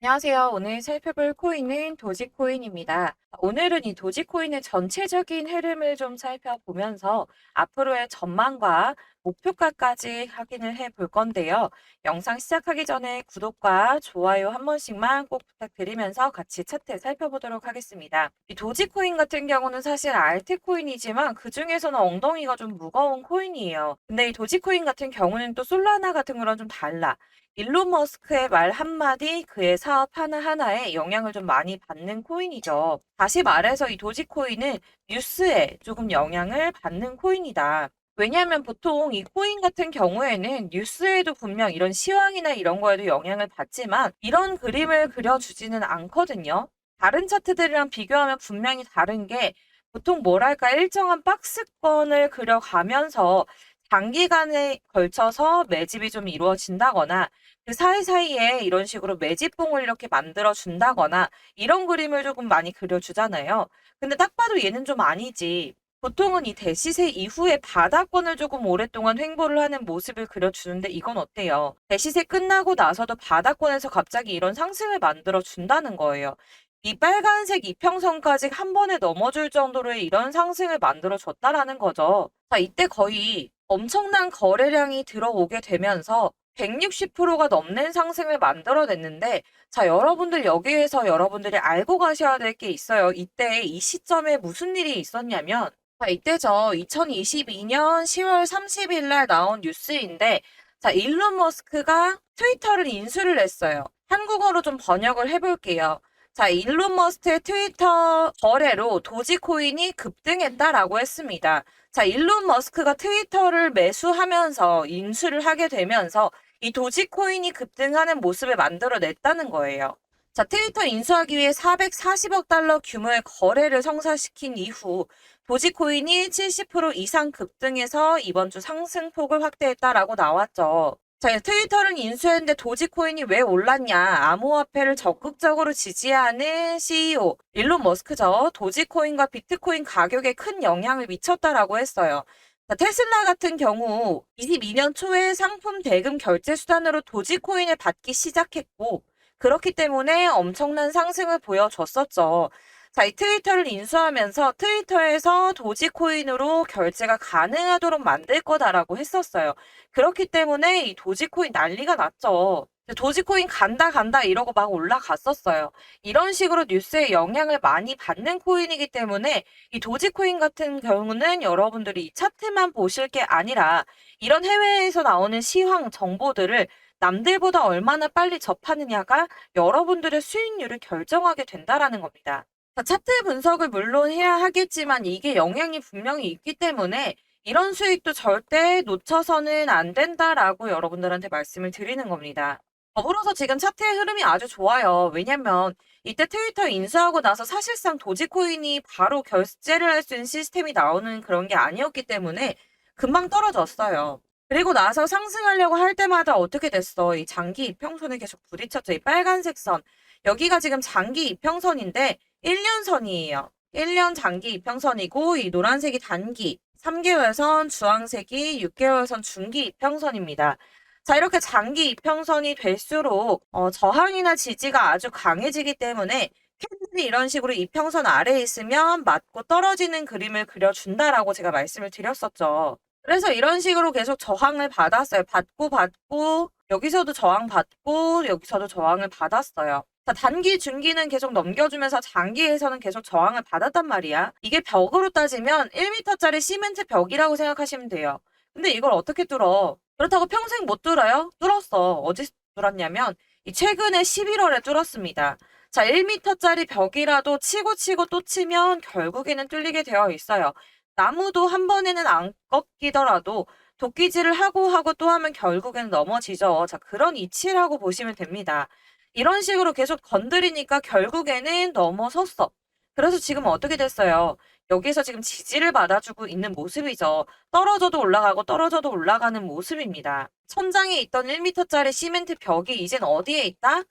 안녕하세요. 오늘 살펴볼 코인은 도지코인입니다. 오늘은 이 도지코인의 전체적인 흐름을 좀 살펴보면서 앞으로의 전망과 목표가까지 확인을 해 볼 건데요. 영상 시작하기 전에 구독과 좋아요 한 번씩만 꼭 부탁드리면서 같이 차트 살펴보도록 하겠습니다. 이 도지코인 같은 경우는 사실 알트코인이지만 그 중에서는 엉덩이가 좀 무거운 코인이에요. 근데 이 도지코인 같은 경우는 또 솔라나 같은 거랑 좀 달라. 일론 머스크의 말 한마디, 그의 사업 하나하나에 영향을 좀 많이 받는 코인이죠. 다시 말해서 이 도지코인은 뉴스에 조금 영향을 받는 코인이다. 왜냐하면 보통 이 코인 같은 경우에는 뉴스에도 분명 이런 시황이나 이런 거에도 영향을 받지만 이런 그림을 그려주지는 않거든요. 다른 차트들이랑 비교하면 분명히 다른 게 보통 뭐랄까 일정한 박스권을 그려가면서 장기간에 걸쳐서 매집이 좀 이루어진다거나 그 사이사이에 이런 식으로 매집봉을 이렇게 만들어 준다거나 이런 그림을 조금 많이 그려주잖아요. 근데 딱 봐도 얘는 좀 아니지. 보통은 이 대시세 이후에 바닥권을 조금 오랫동안 횡보를 하는 모습을 그려주는데 이건 어때요? 대시세 끝나고 나서도 바닥권에서 갑자기 이런 상승을 만들어 준다는 거예요. 이 빨간색 이평선까지 한 번에 넘어줄 정도로의 이런 상승을 만들어 줬다라는 거죠. 자, 이때 거의 엄청난 거래량이 들어오게 되면서 160%가 넘는 상승을 만들어냈는데, 자, 여러분들 여기에서 여러분들이 알고 가셔야 될 게 있어요. 이때 이 시점에 무슨 일이 있었냐면, 자, 이때죠. 2022년 10월 30일 날 나온 뉴스인데, 자, 일론 머스크가 트위터를 인수를 했어요. 한국어로 좀 번역을 해볼게요. 자, 일론 머스크의 트위터 거래로 도지코인이 급등했다라고 했습니다. 자, 일론 머스크가 트위터를 매수하면서 인수를 하게 되면서 이 도지코인이 급등하는 모습을 만들어냈다는 거예요. 자, 트위터 인수하기 위해 440억 달러 규모의 거래를 성사시킨 이후 도지코인이 70% 이상 급등해서 이번 주 상승폭을 확대했다라고 나왔죠. 자, 트위터를 인수했는데 도지코인이 왜 올랐냐? 암호화폐를 적극적으로 지지하는 CEO 일론 머스크죠. 도지코인과 비트코인 가격에 큰 영향을 미쳤다라고 했어요. 자, 테슬라 같은 경우 22년 초에 상품 대금 결제 수단으로 도지코인을 받기 시작했고 그렇기 때문에 엄청난 상승을 보여줬었죠. 자, 이 트위터를 인수하면서 트위터에서 도지코인으로 결제가 가능하도록 만들 거다라고 했었어요. 그렇기 때문에 이 도지코인 난리가 났죠. 도지코인 간다 간다 이러고 막 올라갔었어요. 이런 식으로 뉴스에 영향을 많이 받는 코인이기 때문에 이 도지코인 같은 경우는 여러분들이 이 차트만 보실 게 아니라 이런 해외에서 나오는 시황 정보들을 남들보다 얼마나 빨리 접하느냐가 여러분들의 수익률을 결정하게 된다라는 겁니다. 자, 차트 분석을 물론 해야 하겠지만 이게 영향이 분명히 있기 때문에 이런 수익도 절대 놓쳐서는 안 된다라고 여러분들한테 말씀을 드리는 겁니다. 더불어서 지금 차트의 흐름이 아주 좋아요. 왜냐면 이때 트위터 인수하고 나서 사실상 도지코인이 바로 결제를 할 수 있는 시스템이 나오는 그런 게 아니었기 때문에 금방 떨어졌어요. 그리고 나서 상승하려고 할 때마다 어떻게 됐어? 이 장기 이평선에 계속 부딪혔죠. 이 빨간색 선. 여기가 지금 장기 이평선인데 1년 선이에요. 1년 장기 이평선이고 이 노란색이 단기, 3개월 선, 주황색이 6개월 선 중기 이평선입니다. 자, 이렇게 장기 이평선이 될수록 저항이나 지지가 아주 강해지기 때문에 캔들이 이런 식으로 이평선 아래에 있으면 맞고 떨어지는 그림을 그려준다라고 제가 말씀을 드렸었죠. 그래서 이런 식으로 계속 저항을 받았어요. 받고 여기서도 저항 받고 여기서도 저항을 받았어요. 자, 단기, 중기는 계속 넘겨주면서 장기에서는 계속 저항을 받았단 말이야. 이게 벽으로 따지면 1m짜리 시멘트 벽이라고 생각하시면 돼요. 근데 이걸 어떻게 뚫어? 그렇다고 평생 못 뚫어요? 뚫었어. 어디 뚫었냐면 이 최근에 11월에 뚫었습니다. 자, 1m짜리 벽이라도 치고 또 치면 결국에는 뚫리게 되어 있어요. 나무도 한 번에는 안 꺾이더라도 도끼질을 하고 또 하면 결국에는 넘어지죠. 자, 그런 이치라고 보시면 됩니다. 이런 식으로 계속 건드리니까 결국에는 넘어섰어. 그래서 지금 어떻게 됐어요? 여기서 지금 지지를 받아주고 있는 모습이죠. 떨어져도 올라가고 떨어져도 올라가는 모습입니다. 천장에 있던 1m짜리 시멘트 벽이 이젠 어디에 있다?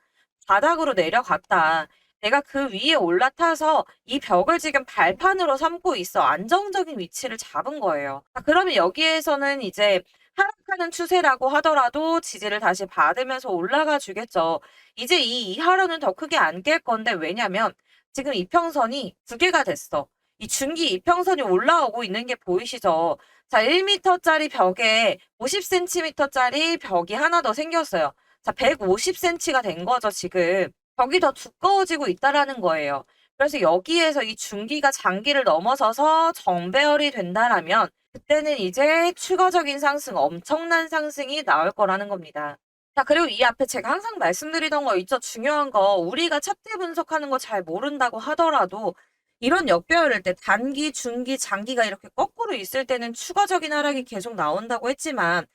바닥으로 내려갔다. 내가 그 위에 올라타서 이 벽을 지금 발판으로 삼고 있어. 안정적인 위치를 잡은 거예요. 그러면 여기에서는 이제 하락하는 추세라고 하더라도 지지를 다시 받으면서 올라가 주겠죠. 이제 이 이하로는 더 크게 안 깰 건데 왜냐면 지금 이평선이 두 개가 됐어. 이 중기 이평선이 올라오고 있는 게 보이시죠? 자, 1m짜리 벽에 50cm짜리 벽이 하나 더 생겼어요. 자, 150cm가 된 거죠, 지금. 벽이 더 두꺼워지고 있다라는 거예요. 그래서 여기에서 이 중기가 장기를 넘어서서 정배열이 된다라면 그때는 이제 추가적인 상승, 엄청난 상승이 나올 거라는 겁니다. 자, 그리고 이 앞에 제가 항상 말씀드리던 거 있죠. 중요한 거 우리가 차트 분석하는 거 잘 모른다고 하더라도 이런 역배열일 때 단기, 중기, 장기가 이렇게 거꾸로 있을 때는 추가적인 하락이 계속 나온다고 했지만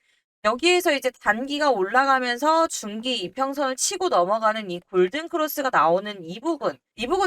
여기에서 이제 단기가 올라가면서 중기 이평선을 치고 넘어가는 이 골든 크로스가 나오는 이 부분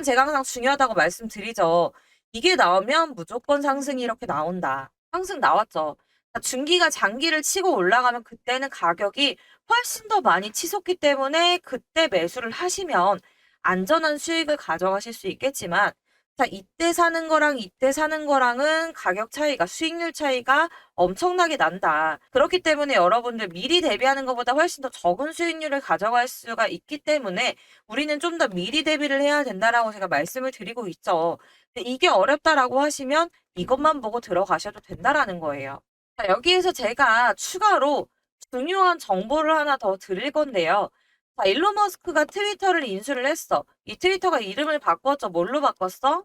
제가 항상 중요하다고 말씀드리죠. 이게 나오면 무조건 상승이 이렇게 나온다. 상승 나왔죠. 중기가 장기를 치고 올라가면 그때는 가격이 훨씬 더 많이 치솟기 때문에 그때 매수를 하시면 안전한 수익을 가져가실 수 있겠지만 자, 이때 사는 거랑 이때 사는 거랑은 가격 차이가, 수익률 차이가 엄청나게 난다. 그렇기 때문에 여러분들 미리 대비하는 것보다 훨씬 더 적은 수익률을 가져갈 수가 있기 때문에 우리는 좀 더 미리 대비를 해야 된다라고 제가 말씀을 드리고 있죠. 근데 이게 어렵다라고 하시면 이것만 보고 들어가셔도 된다라는 거예요. 자, 여기에서 제가 추가로 중요한 정보를 하나 더 드릴 건데요. 자, 일론 머스크가 트위터를 인수를 했어. 이 트위터가 이름을 바꿨죠. 뭘로 바꿨어?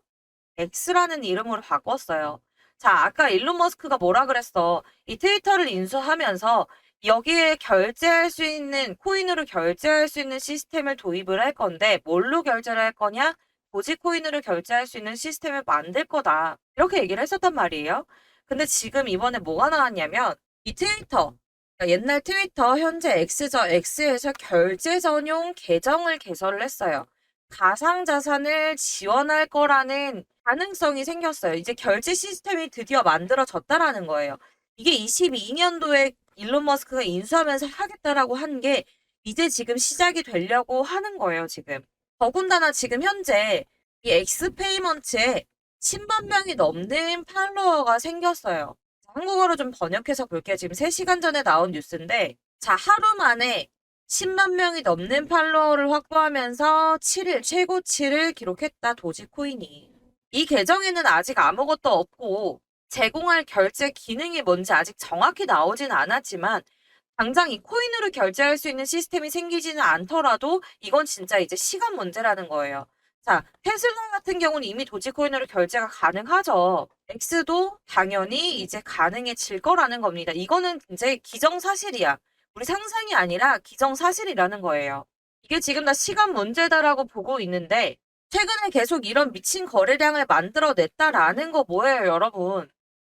X라는 이름으로 바꿨어요. 자, 아까 일론 머스크가 뭐라 그랬어? 이 트위터를 인수하면서 여기에 결제할 수 있는, 코인으로 결제할 수 있는 시스템을 도입을 할 건데, 뭘로 결제를 할 거냐? 도지코인으로 결제할 수 있는 시스템을 만들 거다. 이렇게 얘기를 했었단 말이에요. 근데 지금 이번에 뭐가 나왔냐면, 이 트위터, 그러니까 옛날 트위터, 현재 X죠. X에서 결제 전용 계정을 개설을 했어요. 가상자산을 지원할 거라는 가능성이 생겼어요. 이제 결제 시스템이 드디어 만들어졌다라는 거예요. 이게 22년도에 일론 머스크가 인수하면서 하겠다라고 한 게 이제 지금 시작이 되려고 하는 거예요, 지금. 더군다나 지금 현재 이 엑스페이먼트에 10만 명이 넘는 팔로워가 생겼어요. 한국어로 좀 번역해서 볼게요. 지금 3시간 전에 나온 뉴스인데, 자, 하루 만에 10만 명이 넘는 팔로워를 확보하면서 7일, 최고치를 기록했다, 도지코인이. 이 계정에는 아직 아무것도 없고, 제공할 결제 기능이 뭔지 아직 정확히 나오진 않았지만, 당장 이 코인으로 결제할 수 있는 시스템이 생기지는 않더라도 이건 진짜 이제 시간 문제라는 거예요. 자, 테슬라 같은 경우는 이미 도지코인으로 결제가 가능하죠. X도 당연히 이제 가능해질 거라는 겁니다. 이거는 이제 기정사실이야. 우리 상상이 아니라 기정사실이라는 거예요. 이게 지금 다 시간 문제다라고 보고 있는데 최근에 계속 이런 미친 거래량을 만들어냈다라는 거 뭐예요, 여러분?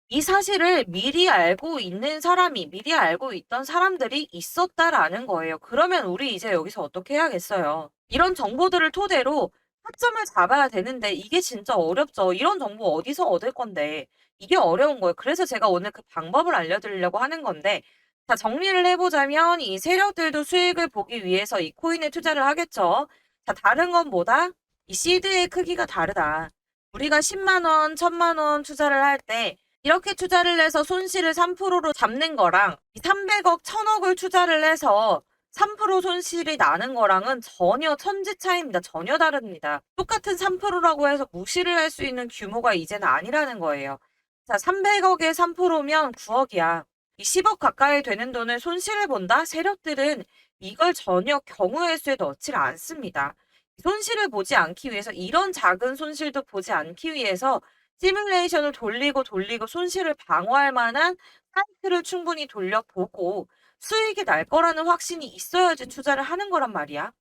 이 사실을 미리 알고 있는 사람이, 미리 알고 있던 사람들이 있었다라는 거예요. 그러면 우리 이제 여기서 어떻게 해야겠어요? 이런 정보들을 토대로 타점을 잡아야 되는데 이게 진짜 어렵죠. 이런 정보 어디서 얻을 건데. 이게 어려운 거예요. 그래서 제가 오늘 그 방법을 알려드리려고 하는 건데, 자, 정리를 해보자면 이 세력들도 수익을 보기 위해서 이 코인에 투자를 하겠죠. 자, 다른 건 뭐다? 이 시드의 크기가 다르다. 우리가 10만 원, 1000만 원 투자를 할 때 이렇게 투자를 해서 손실을 3%로 잡는 거랑 300억, 1000억을 투자를 해서 3% 손실이 나는 거랑은 전혀 천지 차이입니다. 전혀 다릅니다. 똑같은 3%라고 해서 무시를 할 수 있는 규모가 이제는 아니라는 거예요. 자, 300억에 3%면 9억이야. 이 10억 가까이 되는 돈을 손실을 본다? 세력들은 이걸 전혀 경우의 수에 넣지를 않습니다. 손실을 보지 않기 위해서 이런 작은 손실도 보지 않기 위해서 시뮬레이션을 돌리고 돌리고 손실을 방어할 만한 사이트를 충분히 돌려보고 수익이 날 거라는 확신이 있어야지 투자를 하는 거란 말이야.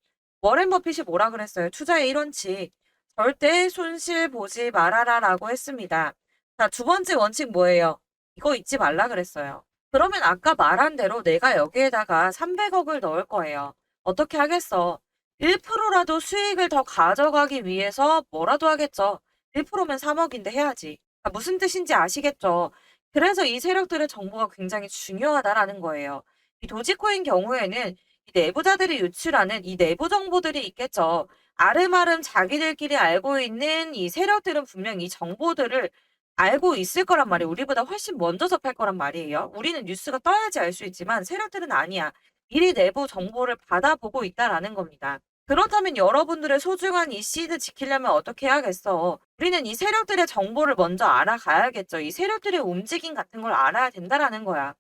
워렌 버핏이 뭐라 그랬어요? 투자의 1원칙. 절대 손실 보지 말아라라고 했습니다. 자, 두 번째 원칙 뭐예요? 이거 잊지 말라 그랬어요. 그러면 아까 말한 대로 내가 여기에다가 300억을 넣을 거예요. 어떻게 하겠어? 1%라도 수익을 더 가져가기 위해서 뭐라도 하겠죠. 1%면 3억인데 해야지. 아, 무슨 뜻인지 아시겠죠? 그래서 이 세력들의 정보가 굉장히 중요하다라는 거예요. 이 도지코인 경우에는 이 내부자들이 유출하는 이 내부 정보들이 있겠죠. 아름아름 자기들끼리 알고 있는 이 세력들은 분명 이 정보들을 알고 있을 거란 말이에요. 우리보다 훨씬 먼저 접할 거란 말이에요. 우리는 뉴스가 떠야지 알 수 있지만 세력들은 아니야. 미리 내부 정보를 받아보고 있다라는 겁니다. 그렇다면 여러분들의 소중한 이 시드 지키려면 어떻게 해야겠어? 우리는 이 세력들의 정보를 먼저 알아가야겠죠. 이 세력들의 움직임 같은 걸 알아야 된다라는 거야.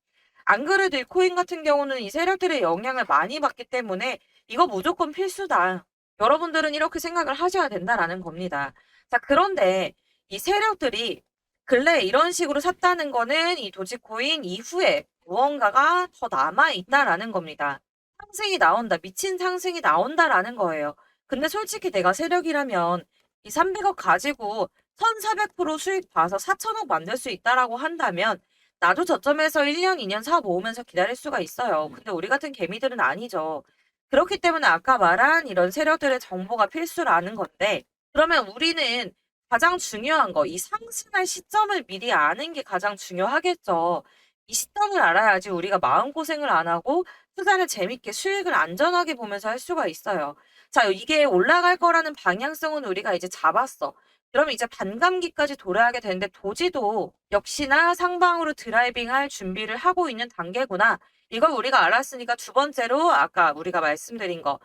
안 그래도 이 코인 같은 경우는 이 세력들의 영향을 많이 받기 때문에 이거 무조건 필수다. 여러분들은 이렇게 생각을 하셔야 된다라는 겁니다. 자, 그런데 이 세력들이 근래 이런 식으로 샀다는 거는 이 도지코인 이후에 무언가가 더 남아 있다라는 겁니다. 상승이 나온다, 미친 상승이 나온다라는 거예요. 근데 솔직히 내가 세력이라면 이 300억 가지고 1400% 수익 봐서 4000억 만들 수 있다라고 한다면 나도 저점에서 1년, 2년 사업 모으면서 기다릴 수가 있어요. 근데 우리 같은 개미들은 아니죠. 그렇기 때문에 아까 말한 이런 세력들의 정보가 필수라는 건데, 그러면 우리는 가장 중요한 거, 이 상승할 시점을 미리 아는 게 가장 중요하겠죠. 이 시점을 알아야지 우리가 마음고생을 안 하고 투자를 재밌게 수익을 안전하게 보면서 할 수가 있어요. 자, 이게 올라갈 거라는 방향성은 우리가 이제 잡았어. 그러면 이제 반감기까지 돌아야게 되는데 도지도 역시나 상방으로 드라이빙할 준비를 하고 있는 단계구나. 이걸 우리가 알았으니까 두 번째로 아까 우리가 말씀드린 거.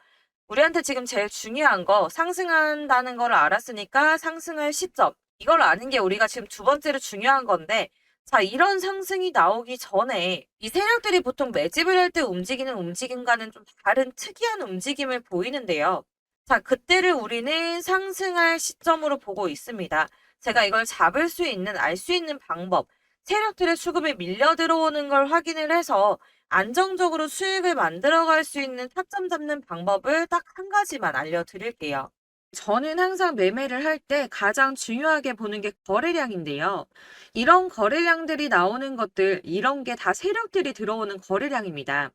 우리한테 지금 제일 중요한 거 상승한다는 걸 알았으니까 상승할 시점. 이걸 아는 게 우리가 지금 두 번째로 중요한 건데 자, 이런 상승이 나오기 전에 이 세력들이 보통 매집을 할 때 움직이는 움직임과는 좀 다른 특이한 움직임을 보이는데요. 자, 그때를 우리는 상승할 시점으로 보고 있습니다. 제가 이걸 잡을 수 있는, 알 수 있는 방법, 세력들의 수급이 밀려 들어오는 걸 확인을 해서 안정적으로 수익을 만들어갈 수 있는 타점 잡는 방법을 딱 한 가지만 알려드릴게요. 저는 항상 매매를 할 때 가장 중요하게 보는 게 거래량인데요. 이런 거래량들이 나오는 것들, 이런 게 다 세력들이 들어오는 거래량입니다.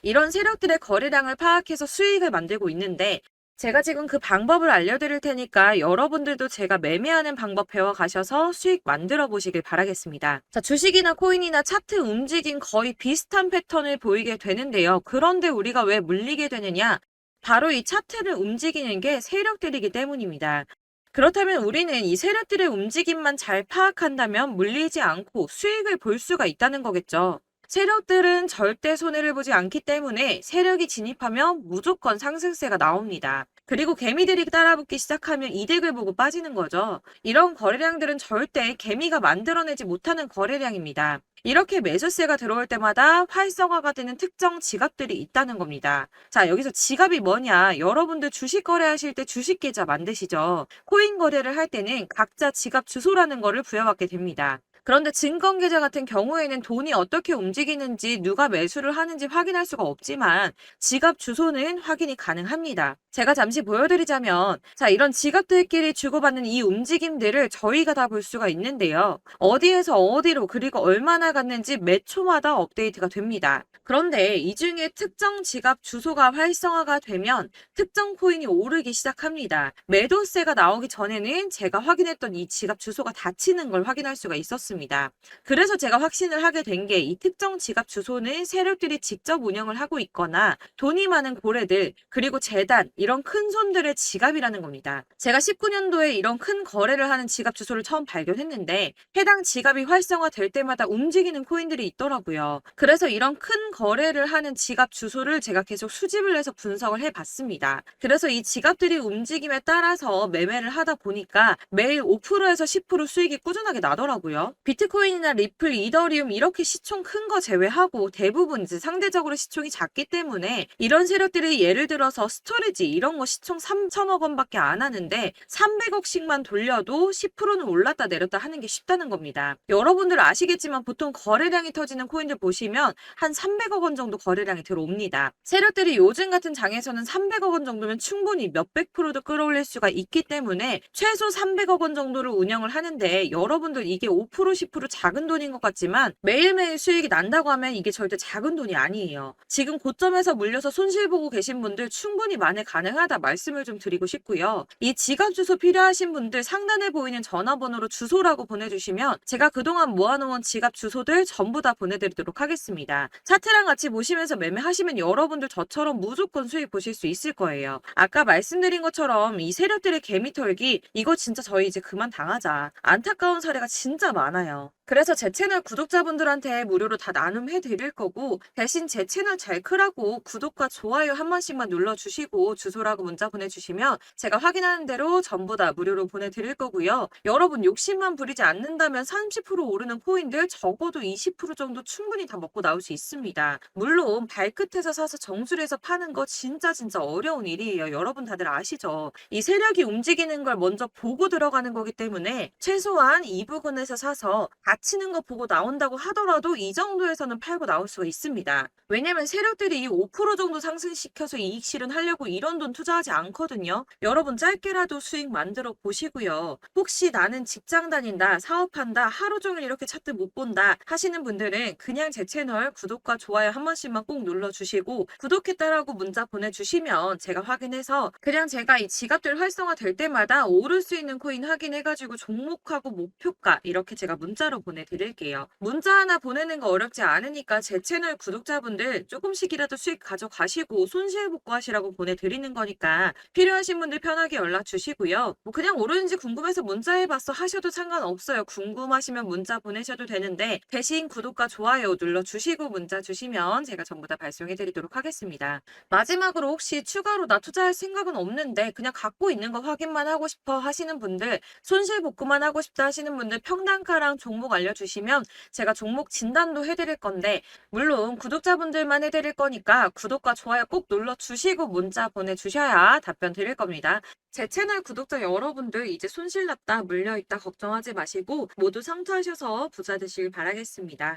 이런 세력들의 거래량을 파악해서 수익을 만들고 있는데 제가 지금 그 방법을 알려드릴 테니까 여러분들도 제가 매매하는 방법 배워가셔서 수익 만들어 보시길 바라겠습니다. 자, 주식이나 코인이나 차트 움직임 거의 비슷한 패턴을 보이게 되는데요. 그런데 우리가 왜 물리게 되느냐? 바로 이 차트를 움직이는 게 세력들이기 때문입니다. 그렇다면 우리는 이 세력들의 움직임만 잘 파악한다면 물리지 않고 수익을 볼 수가 있다는 거겠죠. 세력들은 절대 손해를 보지 않기 때문에 세력이 진입하면 무조건 상승세가 나옵니다. 그리고 개미들이 따라붙기 시작하면 이득을 보고 빠지는 거죠. 이런 거래량들은 절대 개미가 만들어내지 못하는 거래량입니다. 이렇게 매수세가 들어올 때마다 활성화가 되는 특정 지갑들이 있다는 겁니다. 자, 여기서 지갑이 뭐냐? 여러분들 주식 거래하실 때 주식 계좌 만드시죠? 코인 거래를 할 때는 각자 지갑 주소라는 거를 부여받게 됩니다. 그런데 증권계좌 같은 경우에는 돈이 어떻게 움직이는지 누가 매수를 하는지 확인할 수가 없지만 지갑 주소는 확인이 가능합니다. 제가 잠시 보여드리자면 자, 이런 지갑들끼리 주고받는 이 움직임들을 저희가 다 볼 수가 있는데요. 어디에서 어디로 그리고 얼마나 갔는지 매 초마다 업데이트가 됩니다. 그런데 이 중에 특정 지갑 주소가 활성화가 되면 특정 코인이 오르기 시작합니다. 매도세가 나오기 전에는 제가 확인했던 이 지갑 주소가 닫히는 걸 확인할 수가 있었습니다. 그래서 제가 확신을 하게 된 게 이 특정 지갑 주소는 세력들이 직접 운영을 하고 있거나 돈이 많은 고래들 그리고 재단 이런 큰 손들의 지갑이라는 겁니다. 제가 19년도에 이런 큰 거래를 하는 지갑 주소를 처음 발견했는데 해당 지갑이 활성화될 때마다 움직이는 코인들이 있더라고요. 그래서 이런 큰 거래를 하는 지갑 주소를 제가 계속 수집을 해서 분석을 해봤습니다. 그래서 이 지갑들이 움직임에 따라서 매매를 하다 보니까 매일 5%에서 10% 수익이 꾸준하게 나더라고요. 비트코인이나 리플, 이더리움 이렇게 시총 큰 거 제외하고 대부분 이제 상대적으로 시총이 작기 때문에 이런 세력들이 예를 들어서 스토리지 이런 거 시총 3천억 원밖에 안 하는데 300억씩만 돌려도 10%는 올랐다 내렸다 하는 게 쉽다는 겁니다. 여러분들 아시겠지만 보통 거래량이 터지는 코인들 보시면 한 300억 원 정도 거래량이 들어옵니다. 세력들이 요즘 같은 장에서는 300억 원 정도면 충분히 몇백 프로도 끌어올릴 수가 있기 때문에 최소 300억 원 정도를 운영을 하는데 여러분들 이게 5% 10% 작은 돈인 것 같지만 매일매일 수익이 난다고 하면 이게 절대 작은 돈이 아니에요. 지금 고점에서 물려서 손실 보고 계신 분들 충분히 만회 가능하다 말씀을 좀 드리고 싶고요. 이 지갑 주소 필요하신 분들 상단에 보이는 전화번호로 주소라고 보내주시면 제가 그동안 모아놓은 지갑 주소들 전부 다 보내드리도록 하겠습니다. 차트랑 같이 보시면서 매매하시면 여러분들 저처럼 무조건 수익 보실 수 있을 거예요. 아까 말씀드린 것처럼 이 세력들의 개미털기 이거 진짜 저희 이제 그만 당하자. 안타까운 사례가 진짜 많아요. 그래서 제 채널 구독자분들한테 무료로 다 나눔해 드릴 거고 대신 제 채널 잘 크라고 구독과 좋아요 한 번씩만 눌러주시고 주소라고 문자 보내주시면 제가 확인하는 대로 전부 다 무료로 보내드릴 거고요. 여러분 욕심만 부리지 않는다면 30% 오르는 코인들 적어도 20% 정도 충분히 다 먹고 나올 수 있습니다. 물론 발끝에서 사서 정수리에서 파는 거 진짜 어려운 일이에요. 여러분 다들 아시죠? 이 세력이 움직이는 걸 먼저 보고 들어가는 거기 때문에 최소한 이 부분에서 사서 갇히는 거 보고 나온다고 하더라도 이 정도에서는 팔고 나올 수가 있습니다. 왜냐면 세력들이 이 5% 정도 상승시켜서 이익 실현하려고 이런 돈 투자하지 않거든요. 여러분 짧게라도 수익 만들어 보시고요. 혹시 나는 직장 다닌다, 사업한다, 하루 종일 이렇게 차트 못 본다 하시는 분들은 그냥 제 채널 구독과 좋아요 한 번씩만 꼭 눌러주시고 구독했다라고 문자 보내주시면 제가 확인해서 그냥 제가 이 지갑들 활성화 될 때마다 오를 수 있는 코인 확인해가지고 종목하고 목표가 이렇게 제가 문자로 보내드릴게요. 문자 하나 보내는 거 어렵지 않으니까 제 채널 구독자분들 조금씩이라도 수익 가져가시고 손실 복구하시라고 보내드리는 거니까 필요하신 분들 편하게 연락 주시고요. 뭐 그냥 오르는지 궁금해서 문자 해봤어 하셔도 상관없어요. 궁금하시면 문자 보내셔도 되는데 대신 구독과 좋아요 눌러주시고 문자 주시면 제가 전부 다 발송해드리도록 하겠습니다. 마지막으로 혹시 추가로 나 투자할 생각은 없는데 그냥 갖고 있는 거 확인만 하고 싶어 하시는 분들 손실 복구만 하고 싶다 하시는 분들 평단가랑 종목 알려주시면 제가 종목 진단도 해드릴 건데 물론 구독자분들만 해드릴 거니까 구독과 좋아요 꼭 눌러주시고 문자 보내주셔야 답변 드릴 겁니다. 제 채널 구독자 여러분들 이제 손실 났다 물려있다 걱정하지 마시고 모두 성투하셔서 부자 되시길 바라겠습니다.